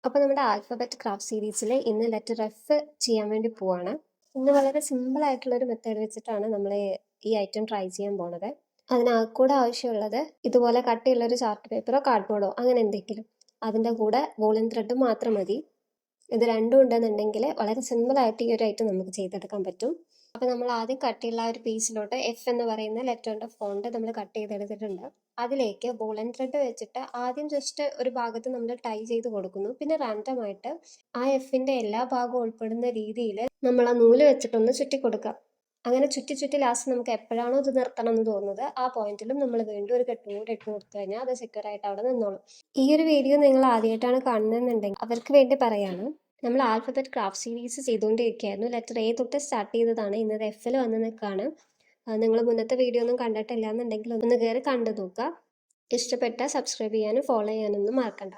അപ്പോൾ നമ്മുടെ alphabet craft സീരീസിൽ ഇന്ന് ലെറ്റർ എഫ് ചെയ്യാൻ വേണ്ടി പോവാണ്. ഇന്ന് വളരെ സിമ്പിൾ ആയിട്ടുള്ള ഒരു മെത്തേഡ് വെച്ചിട്ടാണ് നമ്മൾ ഈ ഐറ്റം ട്രൈ ചെയ്യാൻ പോണത്. അതിനാകൂടെ ആവശ്യമുള്ളത് ഇതുപോലെ കട്ടിയുള്ള ഒരു ചാർട്ട് പേപ്പറോ കാർഡ്ബോർഡോ അങ്ങനെ എന്തെങ്കിലും. അതിൻ്റെ കൂടെ വൂളൻ ത്രെഡ് മാത്രം മതി. ഇത് രണ്ടും ഉണ്ടെന്നുണ്ടെങ്കിൽ വളരെ സിമ്പിളായിട്ട് ഈ ഒരു ഐറ്റം നമുക്ക് ചെയ്തെടുക്കാൻ പറ്റും. അപ്പോൾ നമ്മൾ ആദ്യം കട്ടിയുള്ള ഒരു പീസിലോട്ട് എഫ് എന്ന് പറയുന്ന ലെറ്ററിൻ്റെ ഫോണ്ട് നമ്മൾ കട്ട് ചെയ്തെടുത്തിട്ടുണ്ട്. അതിലേക്ക് വൂളൻ ത്രെഡ് വെച്ചിട്ട് ആദ്യം ജസ്റ്റ് ഒരു ഭാഗത്ത് നമ്മൾ ടൈ ചെയ്ത് കൊടുക്കുന്നു. പിന്നെ റാൻഡമായിട്ട് ആ എഫിൻ്റെ എല്ലാ ഭാഗവും ഉൾപ്പെടുന്ന രീതിയിൽ നമ്മൾ ആ നൂല് വെച്ചിട്ടൊന്ന് ചുറ്റി കൊടുക്കുക. അങ്ങനെ ചുറ്റി ചുറ്റി ലാസ്റ്റ് നമുക്ക് എപ്പോഴാണോ ഇത് നിർത്തണം എന്ന് തോന്നുന്നത് ആ പോയിന്റിലും നമ്മൾ വീണ്ടും ഒരു കെട്ടും കൂടി ഇട്ട് കൊടുത്തു കഴിഞ്ഞാൽ അത് സെക്യൂറായിട്ട് അവിടെ നിന്നോളും. ഈ ഒരു വീഡിയോ നിങ്ങൾ ആദ്യമായിട്ടാണ് കാണുന്നതെന്നുണ്ടെങ്കിൽ അവർക്ക് വേണ്ടി പറയാണ്. നമ്മൾ ആൽഫബറ്റ് ക്രാഫ്റ്റ് സീരീസ് ചെയ്തുകൊണ്ടിരിക്കുകയായിരുന്നു. ലെറ്റർ എ തൊട്ട് സ്റ്റാർട്ട് ചെയ്തതാണ്. ഇന്നത് എഫിൽ വന്ന് നിൽക്കുകയാണ്. നിങ്ങൾ മുന്നത്തെ വീഡിയോ ഒന്നും കണ്ടിട്ടില്ല എന്നുണ്ടെങ്കിൽ ഒന്ന് കയറി കണ്ടു നോക്കുക. ഇഷ്ടപ്പെട്ട സബ്സ്ക്രൈബ് ചെയ്യാനും ഫോളോ ചെയ്യാനൊന്നും മറക്കണ്ട.